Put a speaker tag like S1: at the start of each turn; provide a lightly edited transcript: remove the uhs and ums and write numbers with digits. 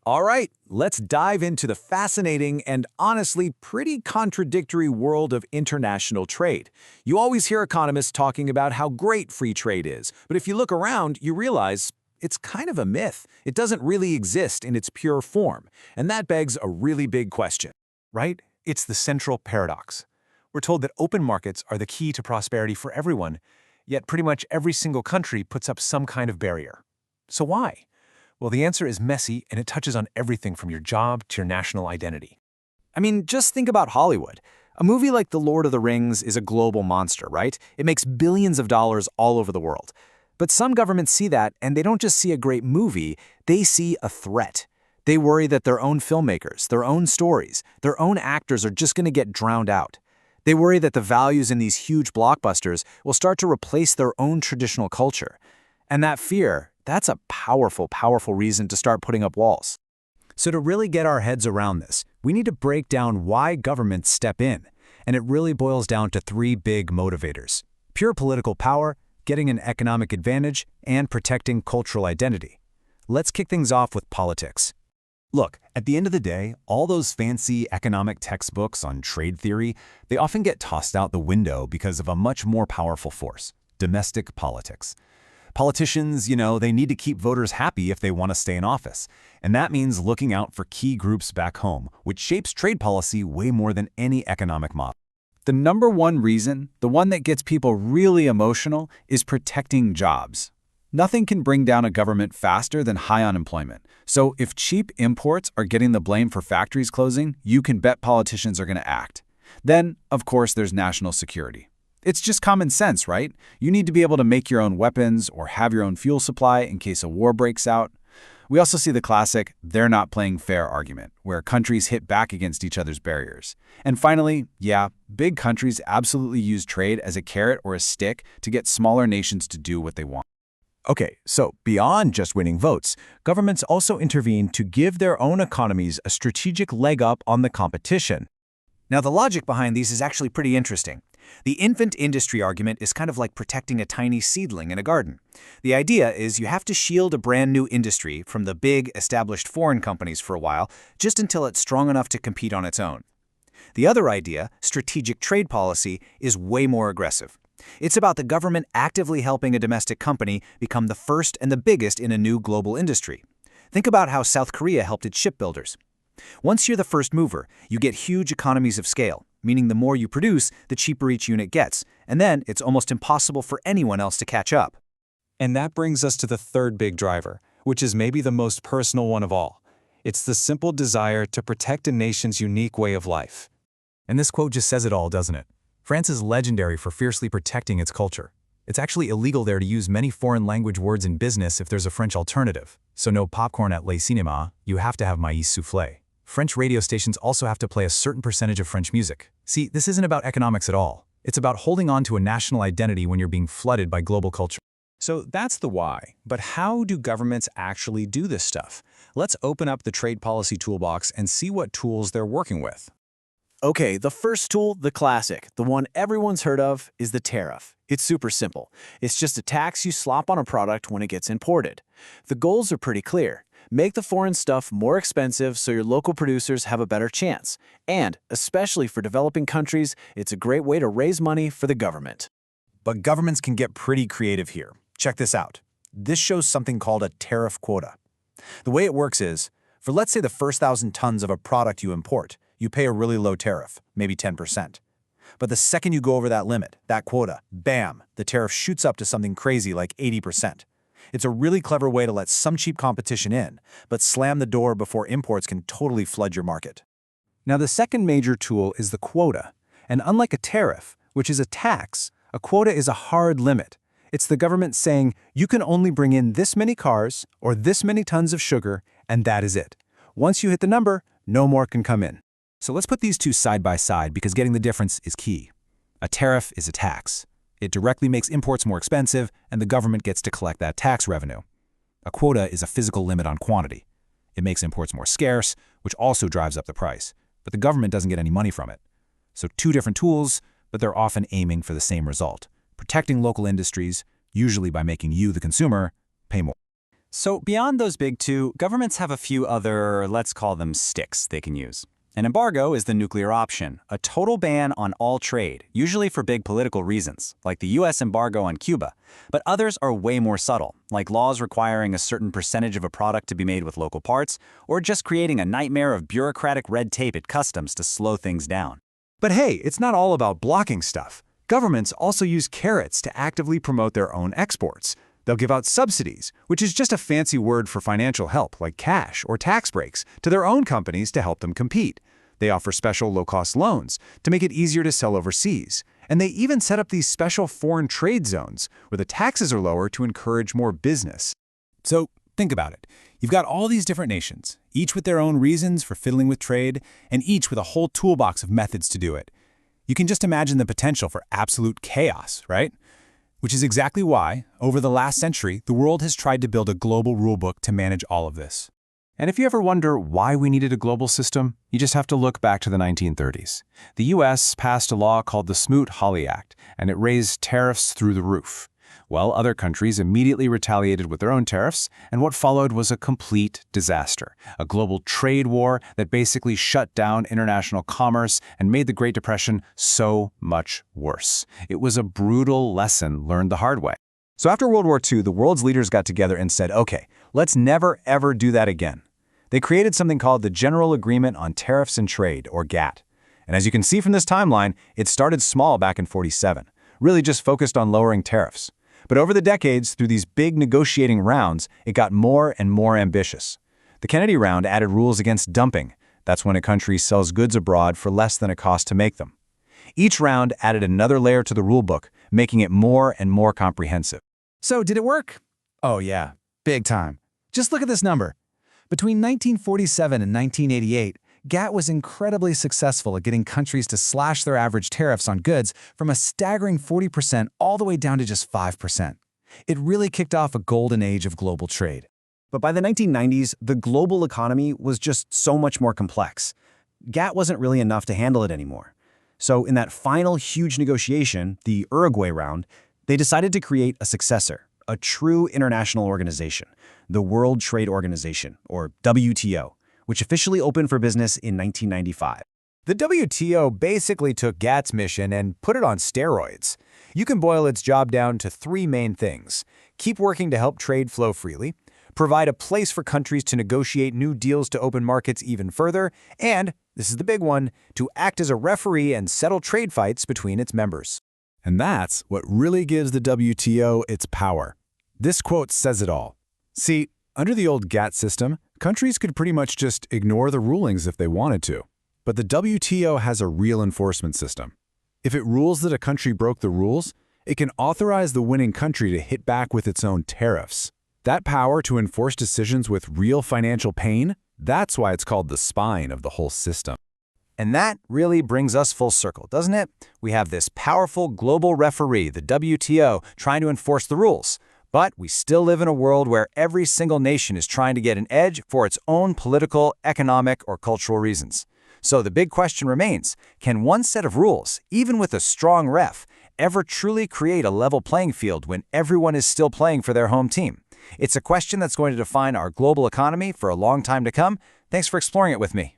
S1: All right, let's dive into the fascinating and honestly pretty contradictory world of international trade. You always hear economists talking about how great free trade is, but if you look around, you realize it's kind of a myth. It doesn't really exist in its pure form, and that begs a really big question.
S2: Right? It's the central paradox. We're told that open markets are the key to prosperity for everyone, yet pretty much every single country puts up some kind of barrier. So why? Well, the answer is messy, and it touches on everything from your job to your national identity.
S3: I mean, just think about Hollywood. A movie like The Lord of the Rings is a global monster, right? It makes billions of dollars all over the world. But some governments see that, and they don't just see a great movie, they see a threat. They worry that their own filmmakers, their own stories, their own actors are just going to get drowned out. They worry that the values in these huge blockbusters will start to replace their own traditional culture. And that fear, that's a powerful, powerful reason to start putting up walls.
S1: So to really get our heads around this, we need to break down why governments step in. And it really boils down to three big motivators: pure political power, getting an economic advantage, and protecting cultural identity. Let's kick things off with politics.
S4: Look, at the end of the day, all those fancy economic textbooks on trade theory, they often get tossed out the window because of a much more powerful force: domestic politics. Politicians, they need to keep voters happy if they want to stay in office. And that means looking out for key groups back home, which shapes trade policy way more than any economic model.
S3: The number one reason, the one that gets people really emotional, is protecting jobs. Nothing can bring down a government faster than high unemployment. So if cheap imports are getting the blame for factories closing, you can bet politicians are going to act. Then, of course, there's national security. It's just common sense, right? You need to be able to make your own weapons or have your own fuel supply in case a war breaks out. We also see the classic "they're not playing fair" argument, where countries hit back against each other's barriers. And finally, yeah, big countries absolutely use trade as a carrot or a stick to get smaller nations to do what they want.
S1: Okay, so beyond just winning votes, governments also intervene to give their own economies a strategic leg up on the competition.
S3: Now, the logic behind these is actually pretty interesting. The infant industry argument is kind of like protecting a tiny seedling in a garden. The idea is you have to shield a brand new industry from the big, established foreign companies for a while, just until it's strong enough to compete on its own. The other idea, strategic trade policy, is way more aggressive. It's about the government actively helping a domestic company become the first and the biggest in a new global industry. Think about how South Korea helped its shipbuilders. Once you're the first mover, you get huge economies of scale, meaning the more you produce, the cheaper each unit gets, and then it's almost impossible for anyone else to catch up.
S2: And that brings us to the third big driver, which is maybe the most personal one of all. It's the simple desire to protect a nation's unique way of life.
S5: And this quote just says it all, doesn't it? France is legendary for fiercely protecting its culture. It's actually illegal there to use many foreign language words in business if there's a French alternative. So no popcorn at Le Cinéma, you have to have maïs soufflé. French radio stations also have to play a certain percentage of French music. See, this isn't about economics at all. It's about holding on to a national identity when you're being flooded by global culture.
S2: So that's the why. But how do governments actually do this stuff? Let's open up the trade policy toolbox and see what tools they're working with.
S6: Okay, the first tool, the classic, the one everyone's heard of, is the tariff. It's super simple. It's just a tax you slap on a product when it gets imported. The goals are pretty clear. Make the foreign stuff more expensive so your local producers have a better chance. And, especially for developing countries, it's a great way to raise money for the government.
S1: But governments can get pretty creative here. Check this out. This shows something called a tariff quota. The way it works is, for let's say the first 1,000 tons of a product you import, you pay a really low tariff, maybe 10%. But the second you go over that limit, that quota, bam, the tariff shoots up to something crazy like 80%. It's a really clever way to let some cheap competition in, but slam the door before imports can totally flood your market.
S3: Now, the second major tool is the quota. And unlike a tariff, which is a tax, a quota is a hard limit. It's the government saying you can only bring in this many cars or this many tons of sugar, and that is it. Once you hit the number, no more can come in.
S1: So let's put these two side by side because getting the difference is key. A tariff is a tax. It directly makes imports more expensive, and the government gets to collect that tax revenue. A quota is a physical limit on quantity. It makes imports more scarce, which also drives up the price, but the government doesn't get any money from it. So two different tools, but they're often aiming for the same result: protecting local industries, usually by making you, the consumer, pay more.
S3: So beyond those big two, governments have a few other, let's call them sticks, they can use. An embargo is the nuclear option, a total ban on all trade, usually for big political reasons, like the US embargo on Cuba. But others are way more subtle, like laws requiring a certain percentage of a product to be made with local parts, or just creating a nightmare of bureaucratic red tape at customs to slow things down.
S2: But hey, it's not all about blocking stuff. Governments also use carrots to actively promote their own exports. They'll give out subsidies, which is just a fancy word for financial help, like cash or tax breaks, to their own companies to help them compete. They offer special low-cost loans to make it easier to sell overseas. And they even set up these special foreign trade zones where the taxes are lower to encourage more business.
S5: So think about it. You've got all these different nations, each with their own reasons for fiddling with trade, and each with a whole toolbox of methods to do it. You can just imagine the potential for absolute chaos, right? Which is exactly why, over the last century, the world has tried to build a global rulebook to manage all of this.
S2: And if you ever wonder why we needed a global system, you just have to look back to the 1930s. The US passed a law called the Smoot-Hawley Act, and it raised tariffs through the roof. Well, other countries immediately retaliated with their own tariffs, and what followed was a complete disaster, a global trade war that basically shut down international commerce and made the Great Depression so much worse. It was a brutal lesson learned the hard way. So after World War II, the world's leaders got together and said, okay, let's never ever do that again. They created something called the General Agreement on Tariffs and Trade, or GATT. And as you can see from this timeline, it started small back in '47, really just focused on lowering tariffs. But over the decades, through these big negotiating rounds, it got more and more ambitious. The Kennedy Round added rules against dumping. That's when a country sells goods abroad for less than it costs to make them. Each round added another layer to the rulebook, making it more and more comprehensive.
S1: So did it work? Oh yeah, big time. Just look at this number. Between 1947 and 1988, GATT was incredibly successful at getting countries to slash their average tariffs on goods from a staggering 40% all the way down to just 5%. It really kicked off a golden age of global trade.
S3: But by the 1990s, the global economy was just so much more complex. GATT wasn't really enough to handle it anymore. So in that final huge negotiation, the Uruguay round, they decided to create a successor, a true international organization, the World Trade Organization, or WTO, which officially opened for business in 1995.
S2: The WTO basically took GATT's mission and put it on steroids. You can boil its job down to three main things: keep working to help trade flow freely, provide a place for countries to negotiate new deals to open markets even further, and, this is the big one, to act as a referee and settle trade fights between its members.
S5: And that's what really gives the WTO its power. This quote says it all. See, under the old GATT system, countries could pretty much just ignore the rulings if they wanted to. But the WTO has a real enforcement system. If it rules that a country broke the rules, it can authorize the winning country to hit back with its own tariffs. That power to enforce decisions with real financial pain, that's why it's called the spine of the whole system.
S2: And that really brings us full circle, doesn't it? We have this powerful global referee, the WTO, trying to enforce the rules. But we still live in a world where every single nation is trying to get an edge for its own political, economic, or cultural reasons. So the big question remains, can one set of rules, even with a strong ref, ever truly create a level playing field when everyone is still playing for their home team? It's a question that's going to define our global economy for a long time to come. Thanks for exploring it with me.